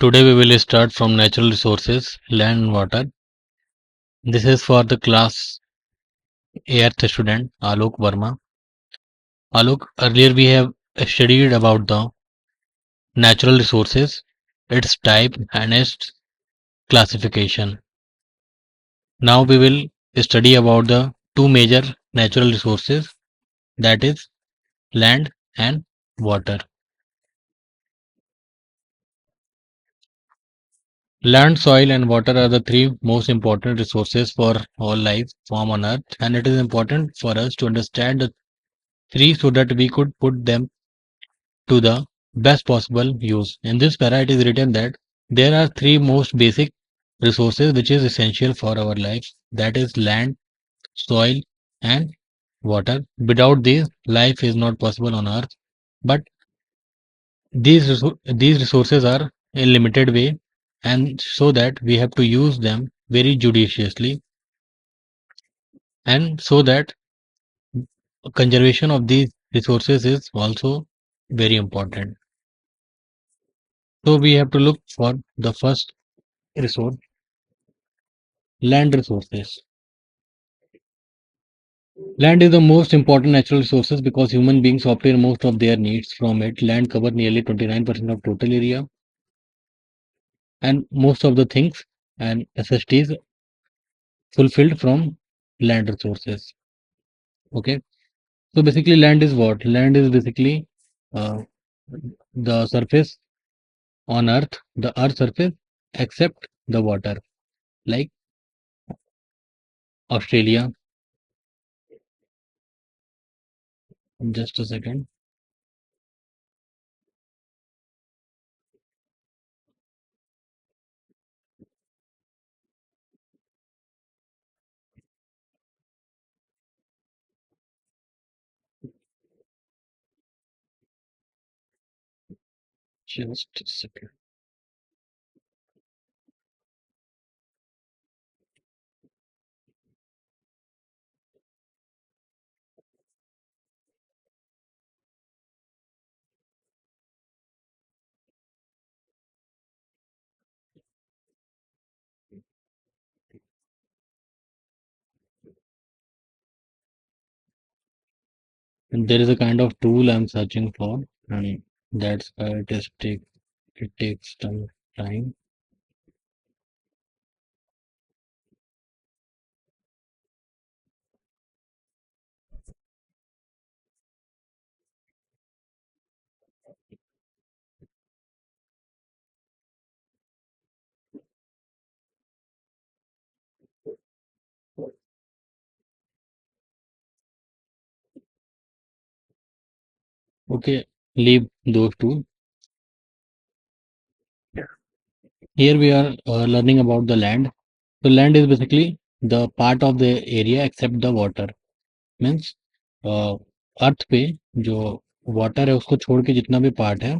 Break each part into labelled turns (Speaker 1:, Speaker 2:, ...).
Speaker 1: Today we will start from natural resources, land and water. This is for the class 8th student Alok Verma. Alok, earlier we have studied about the natural resources, its type and its classification. Now we will study about the two major natural resources, that is land and water. Land, soil and water are the three most important resources for all life form on earth, and it is important for us to understand the three so that we could put them to the best possible use. In this para, it is written that there are three most basic resources which is essential for our life, that is land, soil, and water. Without these, life is not possible on earth. But these resources are in limited way, and so that we have to use them very judiciously, and so that conservation of these resources is also very important. So we have to look for the first resource, land resources. Land is the most important natural resources because human beings obtain most of their needs from it. Land covers nearly 29% of total area, and most of the things and necessities fulfilled from land resources. Okay, so basically, land is what? Land is basically uh, the surface on Earth, the Earth surface, except the water, like Australia. Just a second. Just a second. And there is a kind of tool I'm searching for, and that's why it takes some time. Okay, leave those two. Here we are learning about the land. So land is basically the part of the area except the water. Means अर्थ पे जो water है उसको छोड़ के जितना भी part है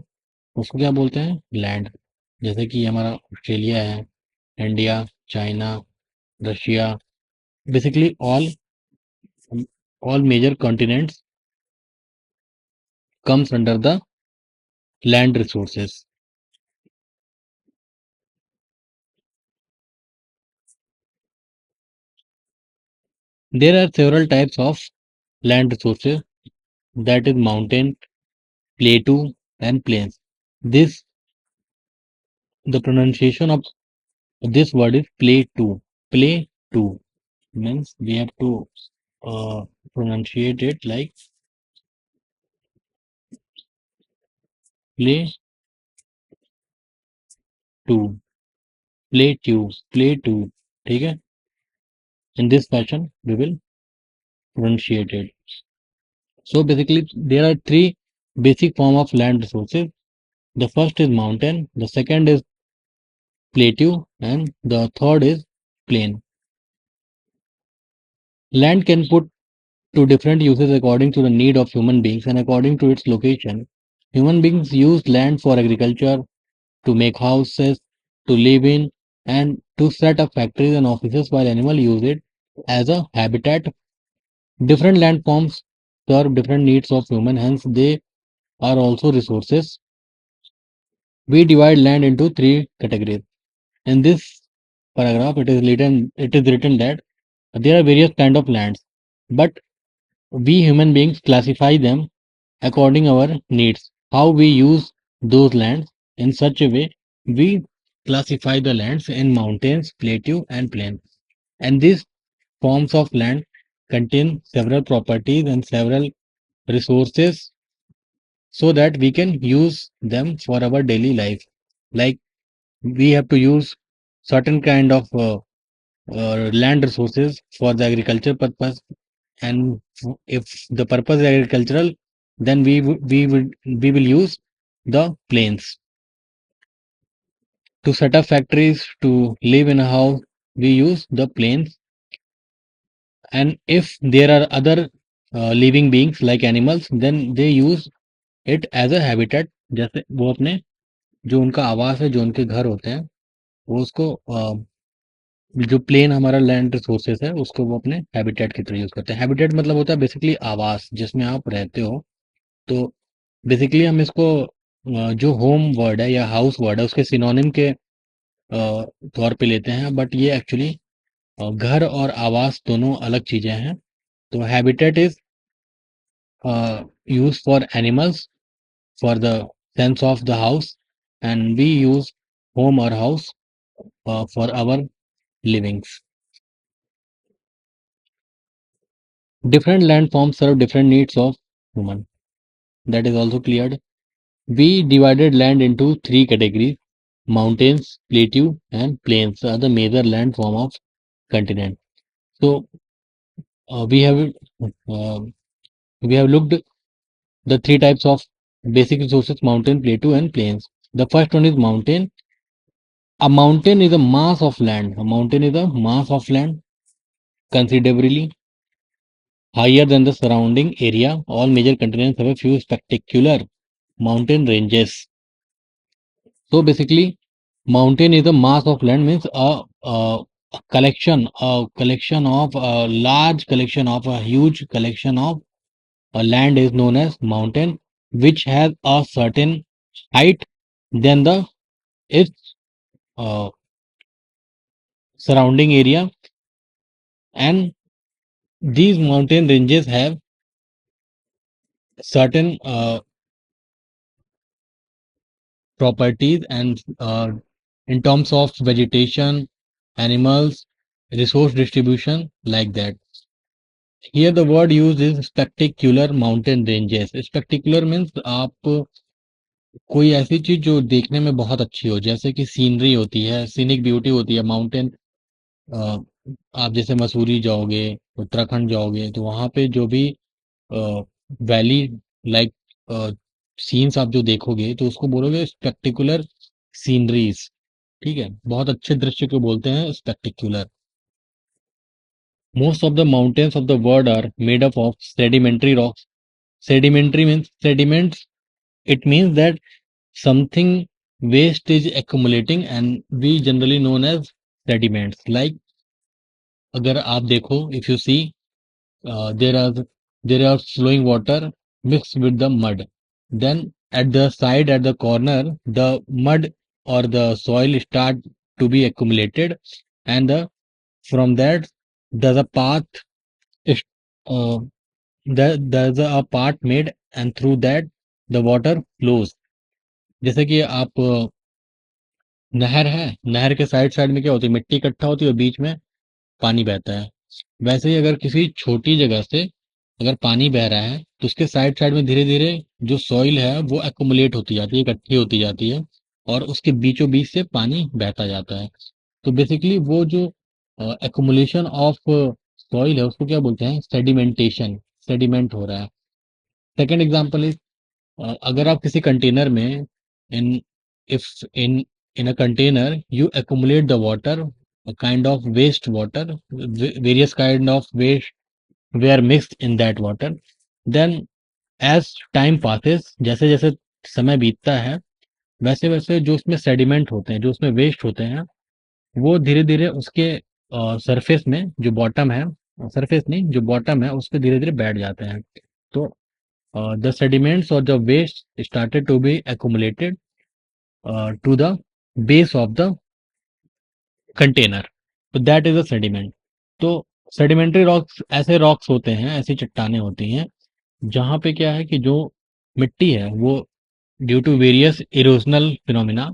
Speaker 1: उसको क्या बोलते हैं? लैंड. जैसे कि हमारा ऑस्ट्रेलिया है, India, China, Russia, basically all major continents comes under the land resources. There are several types of land resources, that is mountain, plateau, and plains. This the pronunciation of this word is plateau. Plateau means we have to uh, pronunciate it like plateau, plateau, plateau. ठीक है? In this fashion, we will pronunciate it. So basically, there are three basic form of land resources. The first is mountain, the second is plateau, and the third is plain. Land can put to different uses according to the need of human beings and according to its location. Human beings use land for agriculture, to make houses, to live in, and to set up factories and offices, while animals use it as a habitat. Different land forms serve different needs of human, hence they are also resources. We divide land into three categories. In this paragraph, it is written that there are various kind of lands, but we human beings classify them according our needs. How we use those lands in such a way, we classify the lands in mountains, plateau, and plain. And these forms of land contain several properties and several resources so that we can use them for our daily life. Like we have to use certain kind of land resources for the agriculture purpose, and if the purpose is agricultural, then we will use the plains. To set up factories, to live in a house, we use the plains. And if there are other living beings like animals, then they use it as a habitat. जैसे वो अपने जो उनका आवास है, जो उनके घर होते हैं, वो उसको जो प्लेन हमारा लैंड रिसोर्सेस है उसको वो अपने हैबिटेट की तरह यूज करते हैं। हैबिटेट मतलब होता है बेसिकली आवास जिसमें आप रहते हो। तो बेसिकली हम इसको जो होम वर्ड है या हाउस वर्ड है उसके सिनोनिम के तौर पे लेते हैं, बट ये एक्चुअली घर और आवास दोनों अलग चीजें हैं। तो habitat is use for animals for the sense of the house, and we use home और house for our livings. Different landforms serve different needs of human. That is also cleared. We divided land into three categories: mountains, plateau, and plains are the major landform of continent. So we have uh, we have looked the three types of basic resources: mountain, plateau, and plains. The first one is mountain. A mountain is a mass of land. A mountain is a mass of land considerably higher than the surrounding area. All major continents have a few spectacular mountain ranges. So basically, mountain is a mass of land, means a collection of a large collection of a huge collection of a land is known as mountain, which has a certain height than the its uh, surrounding area, and these mountain ranges have certain properties and in terms of vegetation, animals, resource distribution, like that. Here the word used is spectacular mountain ranges. Spectacular means आप कोई ऐसी चीज जो देखने में बहुत अच्छी हो, जैसे कि सीनरी होती है, सीनिक ब्यूटी होती है, माउंटेन। आप जैसे मसूरी जाओगे, उत्तराखंड जाओगे, तो वहां पे जो भी वैली लाइक सीन्स आप जो देखोगे तो उसको बोलोगे स्पेक्टिकुलर सीनरीज। ठीक है, बहुत अच्छे दृश्य को बोलते हैं spectacular. Most of the mountains of the world are made up of sedimentary rocks. Sedimentary means sediments, it means that something waste is accumulating and we generally known as sediments. Like अगर आप देखो, if you see, there are flowing water mixed with the mud, then at the side, at the corner, the mud or the soil start to be accumulated, and from that there's a path is- uh, there's a path made, and through that the water flows. जैसे कि आप नहर है, नहर के side side में क्या होती है, मिट्टी इकट्ठा होती है और बीच में पानी बहता है। वैसे ही अगर किसी छोटी जगह से अगर पानी बह रहा है तो उसके साइड साइड में धीरे धीरे जो सॉइल है वो एक्युमुलेट होती जाती है, इकट्ठी होती जाती है, और उसके बीचों बीच से पानी बहता जाता है। तो बेसिकली वो जो एक्युमुलेशन ऑफ सॉइल है उसको क्या बोलते हैं, सेडिमेंटेशन। सेडिमेंट हो रहा है। सेकेंड एग्जाम्पल इज, अगर आप किसी कंटेनर में in if in a container you accumulate the water, a kind of waste water, various kind of waste were mixed in that water, then as time passes, जैसे जैसे समय बीतता है, वैसे वैसे जो उसमें सेडिमेंट होते हैं, जो उसमें वेस्ट होते हैं, वो धीरे धीरे उसके सरफेस में जो बॉटम है, सरफेस नहीं, जो बॉटम है उस पर धीरे धीरे बैठ जाते हैं। तो the sediments or the waste started to be accumulated to the base of the container, तो दैट इज अ सेडिमेंट। तो सेडिमेंट्री रॉक्स ऐसे रॉक्स होते हैं, ऐसी चट्टानें होती हैं जहाँ पे क्या है कि जो मिट्टी है वो due to various erosional phenomena,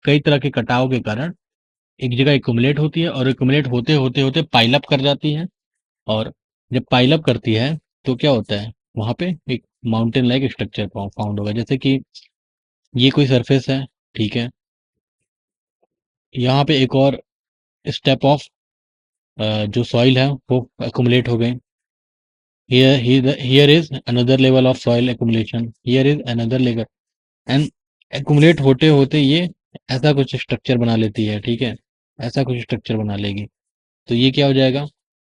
Speaker 1: कई तरह के कटाव के कारण एक जगह एक्युमुलेट होती है और एक्युमुलेट होते होते होते पाइल अप कर जाती है। और जब पाइल अप करती है तो क्या होता है, वहां पे एक माउंटेन लाइक स्ट्रक्चर फाउंड होगा। जैसे कि ये कोई सरफेस है, ठीक है, यहाँ पे एक और स्टेप ऑफ जो सॉइल है वो accumulate हो गए। Here is another level of soil accumulation, here is another level, and accumulate होते होते ये ऐसा कुछ स्ट्रक्चर बना लेती है, ठीक है, ऐसा कुछ स्ट्रक्चर बना लेगी। तो ये क्या हो जाएगा,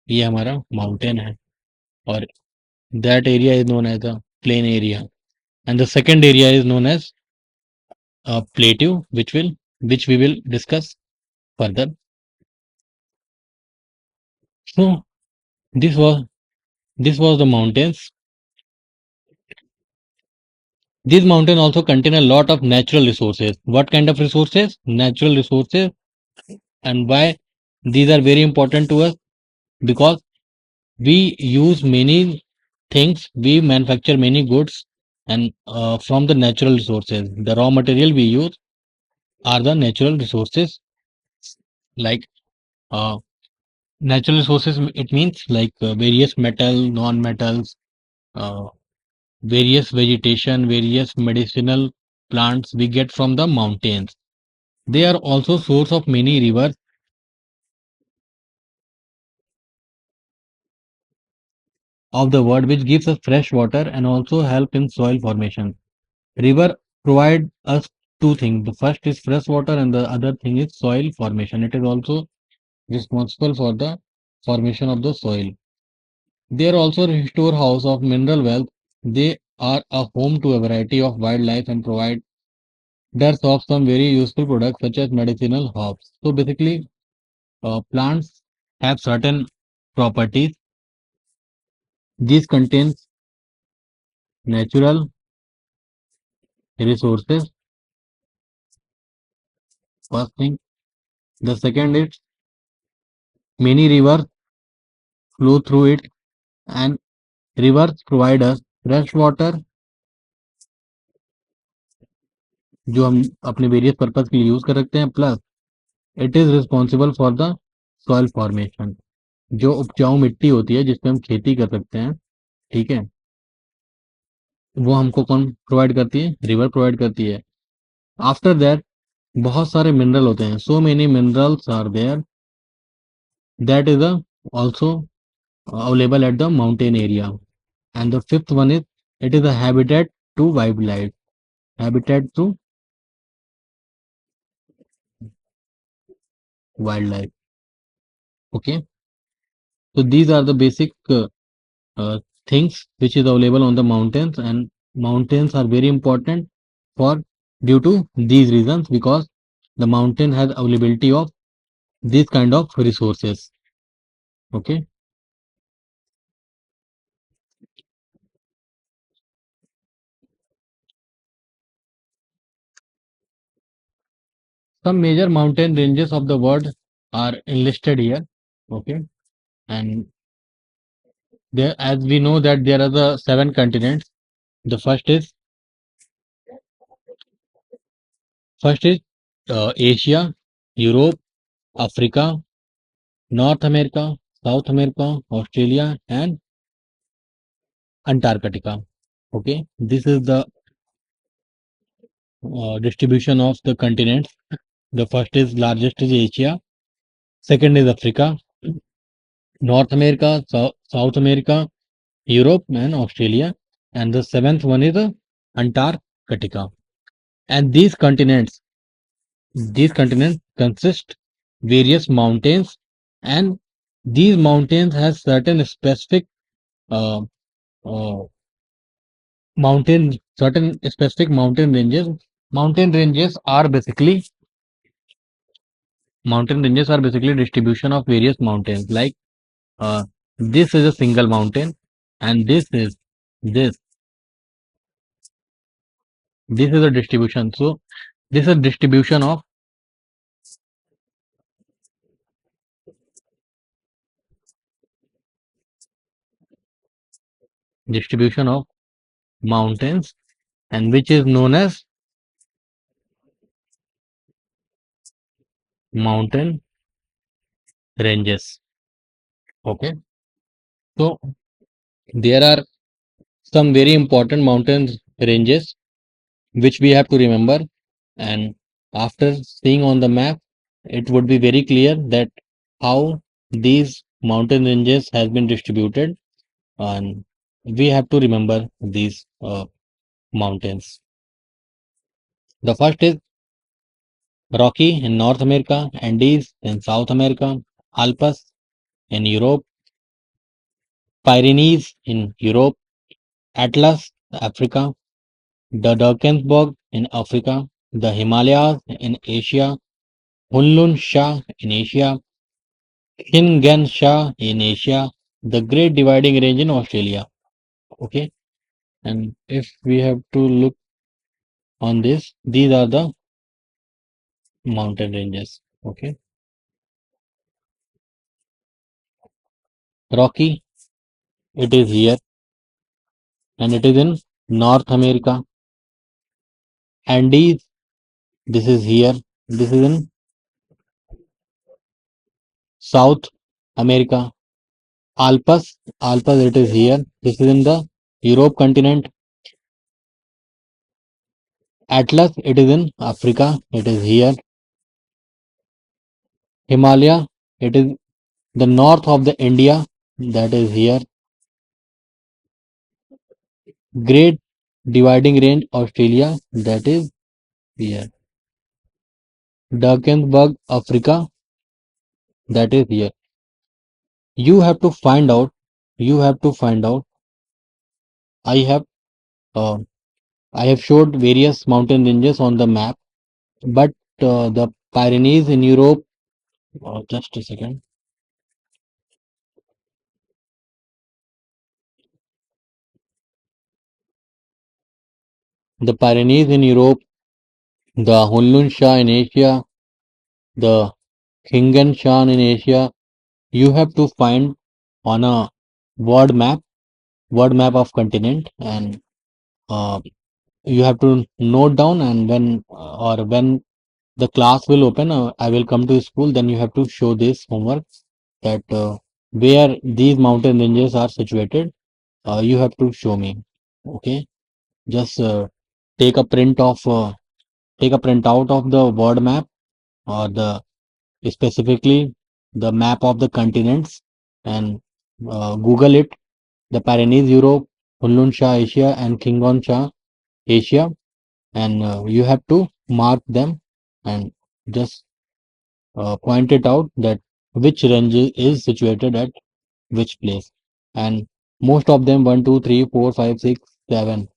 Speaker 1: ये हमारा माउंटेन है। और that area is known as the plain area, and the second area is known as plateau, which we will discuss further. So this was this was the mountains. These mountains also contain a lot of natural resources. What kind of resources? Natural resources. And why these are very important to us? Because we use many things, we manufacture many goods, and from the natural resources. The raw material we use are the natural resources. Like uh, natural resources, it means like various metal, non-metals, uh, various vegetation, various medicinal plants we get from the mountains. They are also source of many rivers of the world, which gives us fresh water and also help in soil formation. River provide us two things. The first is fresh water and the other thing is soil formation. It is also responsible for the formation of the soil. They are also a storehouse of mineral wealth. They are a home to a variety of wildlife and provide dearth of some very useful products such as medicinal herbs. So basically, plants have certain properties. These contains natural resources. First thing. The second is many rivers flow through it, and rivers provide us fresh water जो हम अपने various purpose के लिए use कर सकते हैं। Plus it is responsible for the soil formation, जो उपजाऊ मिट्टी होती है जिसपे हम खेती कर सकते हैं, ठीक है, वो हमको कौन प्रोवाइड करती है, रिवर प्रोवाइड करती है। आफ्टर दैट बहुत सारे मिनरल होते हैं, so many minerals are there that is also available at the mountain area. And the fifth one is it is a habitat to wildlife, habitat to wildlife. Okay, so these are the basic uh, things which is available on the mountains, and mountains are very important for due to these reasons, because the mountain has availability of these kind of resources. Okay, some major mountain ranges of the world are enlisted here. Okay, and there, as we know that there are the 7 continents. The first is Asia, Europe, Africa, North America, South America, Australia, and Antarctica. Okay, this is the distribution of the continents. The first is largest is Asia, second is Africa, North America, South America, Europe, and Australia, and the seventh one is Antarctica. And these continents consist various mountains, and these mountains has certain specific uh, uh, certain specific mountain ranges. Mountain ranges are basically distribution of various mountains. Like uh, this is a single mountain, and this this is a distribution. So This is distribution of mountains, and which is known as mountain ranges. Okay, so there are some very important mountain ranges which we have to remember, and after seeing on the map, it would be very clear that how these mountain ranges has been distributed, and we have to remember these mountains. The first is Rocky in North America, Andes in South America, Alps in Europe, Pyrenees in Europe, Atlas, Africa, the Drakensberg in Africa, the Himalayas in Asia, Hunlun Shah in Asia, Khingan Shah in Asia, the Great Dividing Range in Australia. Okay, and if we have to look on this, these are the mountain ranges. Okay, Rocky, it is here, and it is in North America. Andes, this is here. This is in South America. Alpes, it is here. This is in the Europe continent. Atlas, it is in Africa. It is here. Himalaya, it is the north of the India. That is here. Great Dividing Range, Australia. That is here. Drakensberg, Africa. That is here. You have to find out. You have to find out. I have uh, I have showed various mountain ranges on the map, but the Pyrenees in Europe. Just a second. The Pyrenees in Europe, the Hunlun Shah in Asia, the Khingan Shan in Asia. You have to find on a word map, word map of continent, and uh, you have to note down. And when the class will open, I will come to school. Then you have to show this homework that where these mountain ranges are situated. You have to show me. Okay, just take a print of take a print out of the word map or the specifically the map of the continents, and Google it, the Pyrenees Europe, Hunlun Shah Asia, and Khingan Shah Asia, and you have to mark them and just point it out that which range is situated at which place. And most of them 1, 2, 3, 4, 5, 6, 7,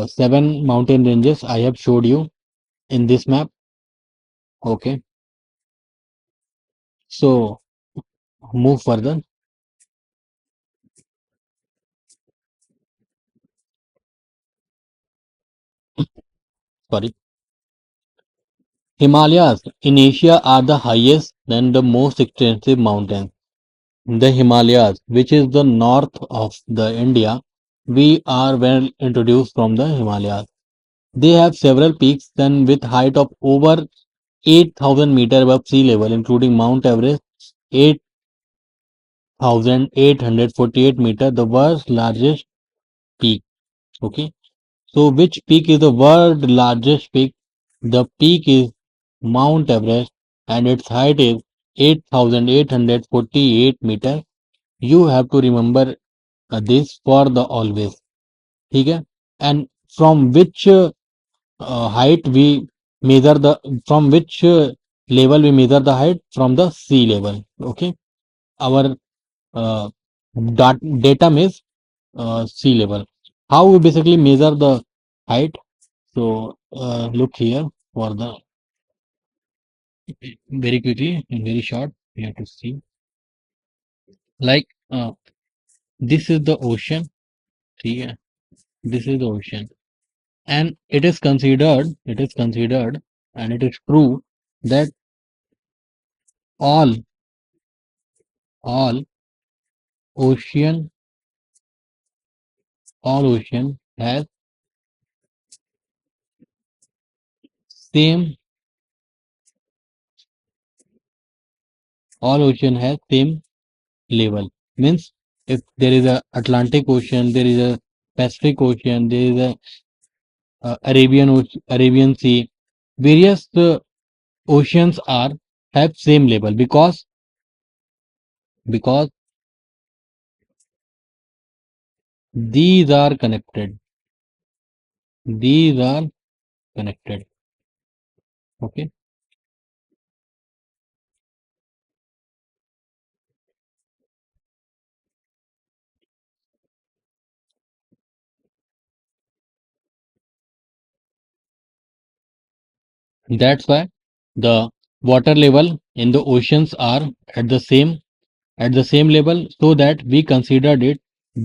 Speaker 1: 7 mountain ranges I have showed you in this map. Okay, so move further. Sorry. Himalayas in Asia are the highest and the most extensive mountains. The Himalayas, which is the north of the India, we are well introduced from the Himalayas. They have several peaks and with height of over 8,000 meter above sea level, including Mount Everest, 8,848 meter, the world's largest peak. Okay, so which peak is the world largest peak? The peak is Mount Everest, and its height is 8,848 meter. You have to remember this for the always. ठीक है? And from which height we measure the from which level we measure the height? From the sea level. Okay, our uh, datum is sea level. How we basically measure the height? So look here for the very quickly and very short. We have to see like this is the ocean. See, this is the ocean, and it is considered and it is true that all all ocean all ocean has same all ocean has same level. Means if there is a Atlantic Ocean, there is a Pacific Ocean, there is a Arabian Sea, various oceans are have same level because these are connected. These are connected. Okay. That's why the water level in the oceans are at the same level, so that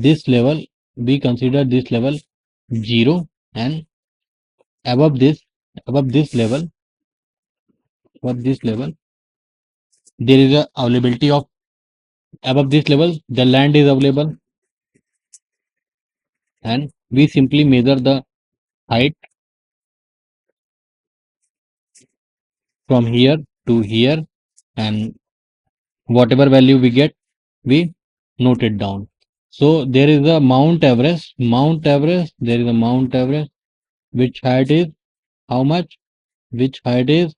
Speaker 1: this level we consider this level zero, and above this above this level above this level there is a availability of above this level the land is available, and we simply measure the height from here to here, and whatever value we get we note it down. So there is a Mount Everest, there is a Mount Everest, which height is how much? Which height is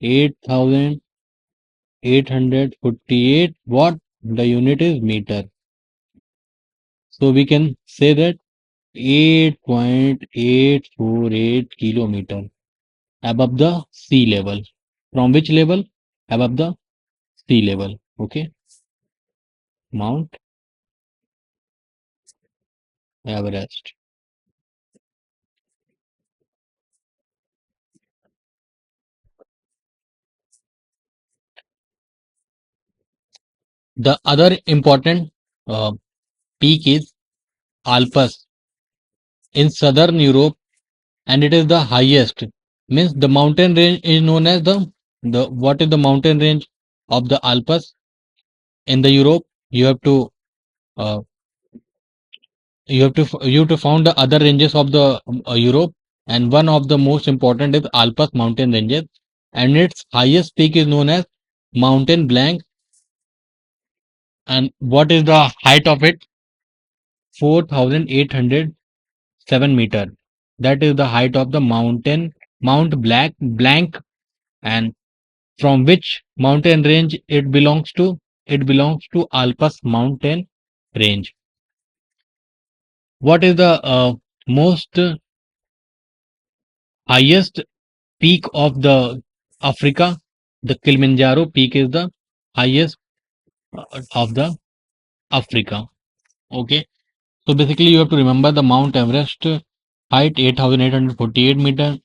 Speaker 1: 8,848 what? The unit is meter. So we can say that 8.848 kilometer above the sea level. From which level? Above the sea level. Okay. Mount Everest. The other important uh, peak is Alpes in southern Europe, and it is the highest. Means the mountain range is known as the what is the mountain range of the Alpes in the Europe? You have to uh, you have to found the other ranges of the Europe, and one of the most important is Alpes mountain ranges, and its highest peak is known as Mountain Blanc. And what is the height of it? 4,807 meter. That is the height of the mountain Mount Black Blanc, and from which mountain range it belongs to? It belongs to Alpes mountain range. What is the most highest peak of the Africa? The Kilimanjaro peak is the highest of the Africa. Okay. So basically you have to remember the Mount Everest height 8,848 meter,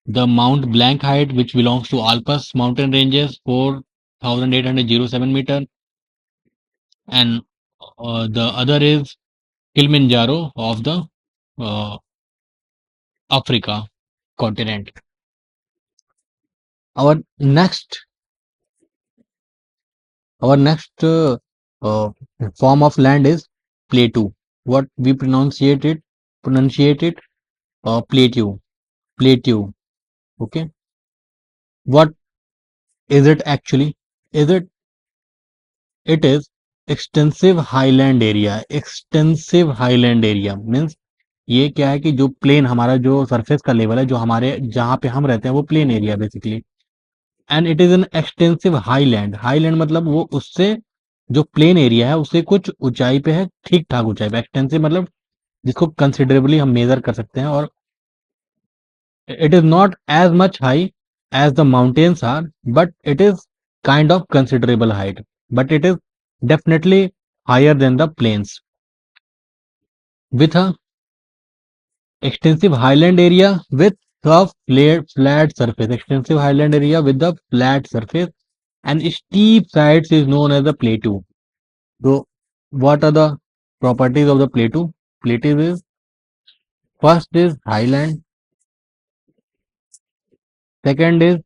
Speaker 1: the Mount Blanc height which belongs to Alpes mountain ranges 4,807 meter, and the other is Kilimanjaro of the uh, Africa continent. Our next our next form of land is plateau. What we pronunciate it plateau. Plateau. Okay. What is it actually? Is it? It is extensive highland area. Extensive highland area means ये क्या है कि जो plane हमारा जो surface का level है, जो हमारे जहाँ पे हम रहते हैं वो plain area basically, and it is an extensive highland. Highland मतलब वो उससे जो प्लेन एरिया है उससे कुछ ऊंचाई पे है, ठीक ठाक ऊंचाई पे. एक्सटेंसिव मतलब जिसको कंसिडरेबली हम मेजर कर सकते हैं, और it is not as much high as the mountains are, but it is kind of considerable height, but it is definitely higher than the plains, with a extensive highland area with a flat surface. Extensive highland area with the flat surface and steep sides is known as the plateau. So what are the properties of the plateau? Plateau is, first is highland, Second is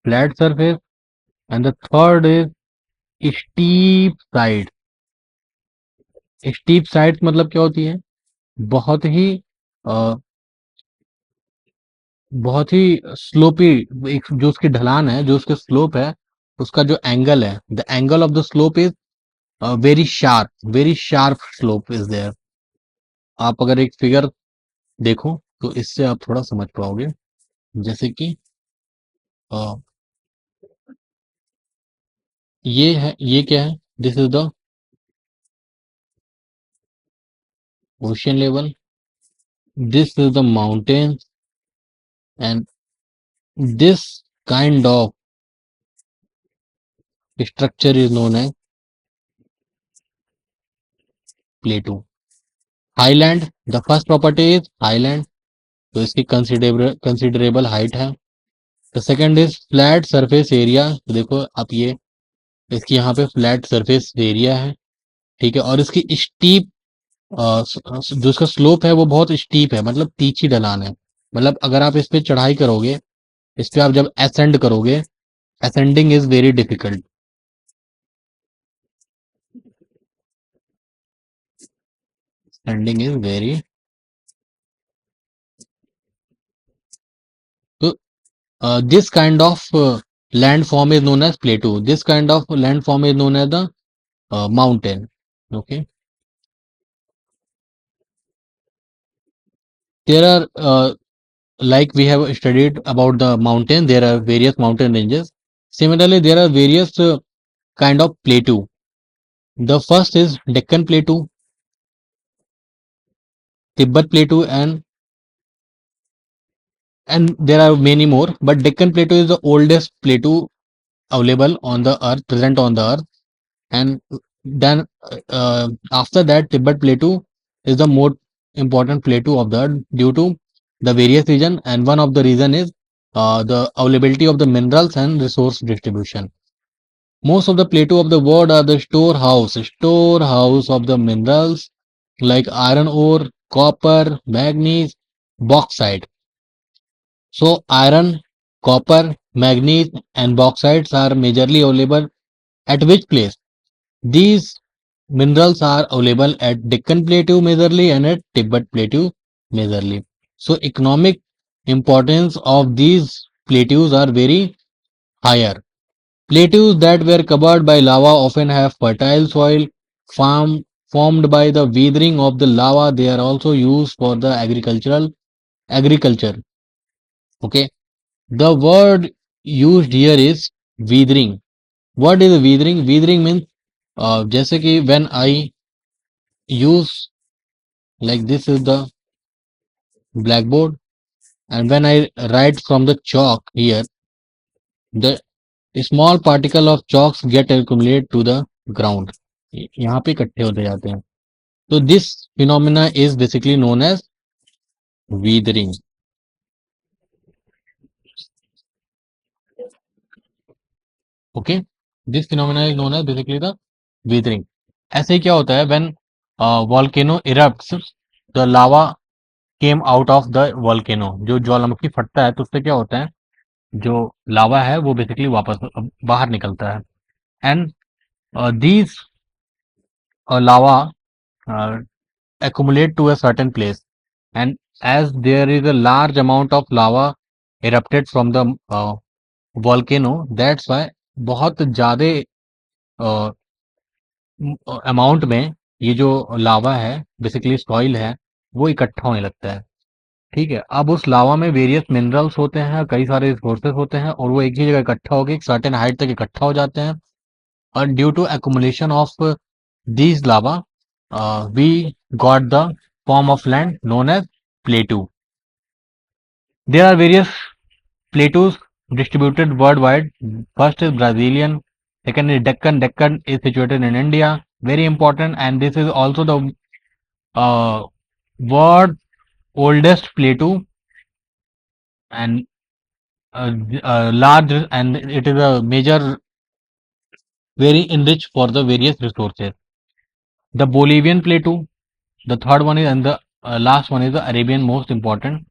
Speaker 1: flat surface, and the third is steep side. Steep sides मतलब क्या होती है? बहुत ही अ, बहुत ही sloppy, एक जो उसकी ढलान है, जो उसके स्लोप है, उसका जो एंगल है, the angle of the slope is very sharp slope is there. आप अगर एक फिगर देखो तो इससे आप थोड़ा समझ पाओगे. जैसे कि अ, ये क्या है? This is the ocean level, this is the mountain, and this kind of structure is known as plateau. Highland, the first property is highland, तो इसकी कंसिडरेबल हाइट है. The second is flat surface area, तो देखो आप ये इसकी यहाँ पे फ्लैट सरफेस एरिया है, ठीक है. और इसकी स्टीप, जो इसका स्लोप है वो बहुत स्टीप है, मतलब तीखी ढलान है. मतलब अगर आप इस पे चढ़ाई करोगे, इस पे आप जब असेंड करोगे, ascending is very difficult. Ascending is very. तो this kind of land form is known as plateau. This kind of land form is known as the mountain. Okay. There are, like we have studied about the mountain, there are various mountain ranges. Similarly, there are various kind of plateau. The first is Deccan Plateau, Tibet Plateau, and there are many more. But Deccan Plateau is the oldest plateau available on the earth, present on the earth. And then after that, Tibet Plateau is the more important plateau of the earth due to the various reason, and one of the reason is the availability of the minerals and resource distribution. Most of the plateau of the world are the storehouse of the minerals like iron ore, copper, manganese, bauxite. So iron, copper, manganese and bauxites are majorly available at which place? These minerals are available at Deccan Plateau majorly and at Tibet Plateau majorly. So economic importance of these plateaus are very higher. Plateaus that were covered by lava often have fertile soil formed by the weathering of the lava. They are also used for the agriculture. Okay. The word used here is weathering. What is weathering? Weathering means जैसे कि when I use, like this is the blackboard, and when I write from the chalk here, the small particle of chalks get accumulated to the ground. यहाँ पे इकट्ठे होते जाते हैं. So this phenomena is basically known as weathering. Okay, this phenomena is known as basically the weathering. ऐसे ही क्या होता है when volcano erupts, the lava came out of the volcano. जो ज्वालामुखी फटता है तो उससे क्या होता है, जो लावा है वो बेसिकली वापस बाहर निकलता है. And these lava accumulate to a certain place, and as there is a large amount of lava erupted from the volcano, that's why बहुत ज़्यादा अमाउंट में ये जो लावा है, बेसिकली सॉइल है, वो इकट्ठा होने लगता है. ठीक है. अब उस लावा में वेरियस मिनरल्स होते हैं, कई सारे रिसोर्सेज होते हैं, और वो एक ही जगह इकट्ठा होकर एक सर्टेन हाइट तक इकट्ठा हो जाते हैं. और due to accumulation of these lava, we got the form of land known as plateau. There are various plateaus distributed worldwide. First is Brazilian, second is Deccan. Deccan is situated in India, very important, and this is also the uh, world oldest plateau, and large, and it is a major, very enriched for the various resources. The Bolivian plateau, the third one is, and the last one is the Arabian most important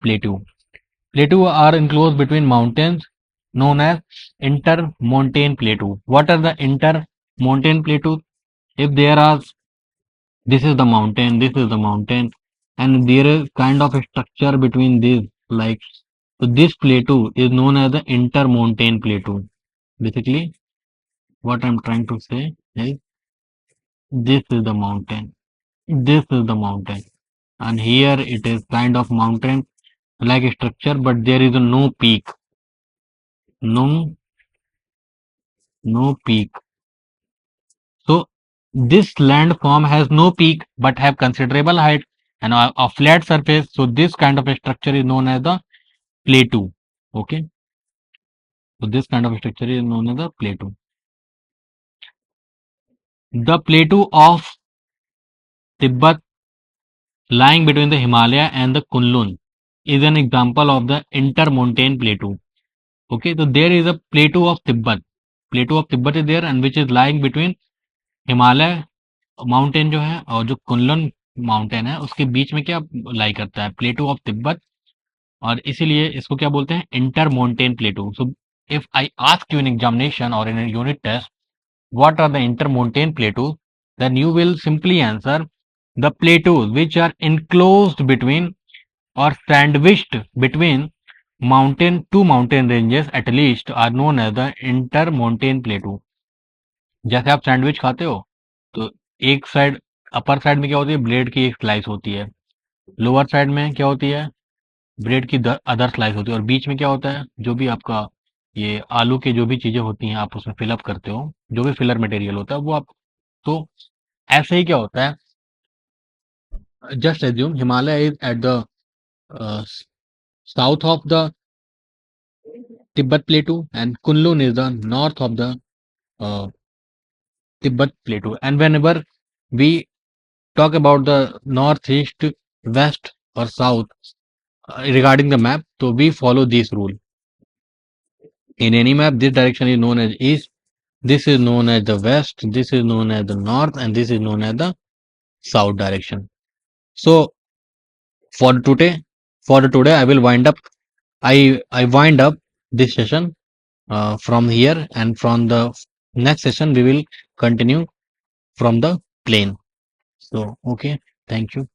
Speaker 1: plateau. Plateau are enclosed between mountains known as intermontane plateau. What are the intermontane plateaus? If there are, this is the mountain, this is the mountain, and there is kind of a structure between these, like, so this plateau is known as the intermontane plateau. Basically, what I'm trying to say is this is the mountain, this is the mountain, and here it is kind of mountain like a structure, but there is no peak, no no peak. So this landform has no peak but have considerable height and a flat surface. So this kind of a structure is known as the plateau. Okay. So this kind of structure is known as the plateau. The plateau of Tibet lying between the Himalaya and the Kunlun is an example of the intermontane plateau. Okay, so there is a plateau of Tibet. Plateau of Tibet is there and which is lying between Himalaya mountain जो है और जो कुनलन mountain है उसके बीच में क्या लाई करता है प्लेटू ऑफ तिब्बत और इसीलिए इसको क्या बोलते हैं intermontane plateau so if I ask you in examination और in unit test what are the intermontane plateaus then you will simply answer the plateaus which are enclosed between or sandwiched between mountain two mountain ranges at least are known as the intermontane plateau जैसे आप sandwich खाते हो तो एक side upper side में क्या होती है ब्रेड की एक स्लाइस होती है लोअर साइड में क्या होती है ब्रेड की अदर स्लाइस होती है और बीच में क्या होता है जो भी आपका ये आलू की जो भी चीजें होती हैं आप उसमें फिलअप करते हो जो भी फिलर मटेरियल होता है वो आप तो ऐसे ही क्या होता है just assume Himalaya is at the south of the Tibet प्लेटू and Kunlun is the north of the Tibet प्लेटू and whenever we talk about the northeast, west or south regarding the map, so we follow this rule. In any map, this direction is known as east, this is known as the west, this is known as the north, and this is known as the south direction. So for today, I will wind up. I wind up this session from here, and from the next session we will continue from the plane. So okay, thank you.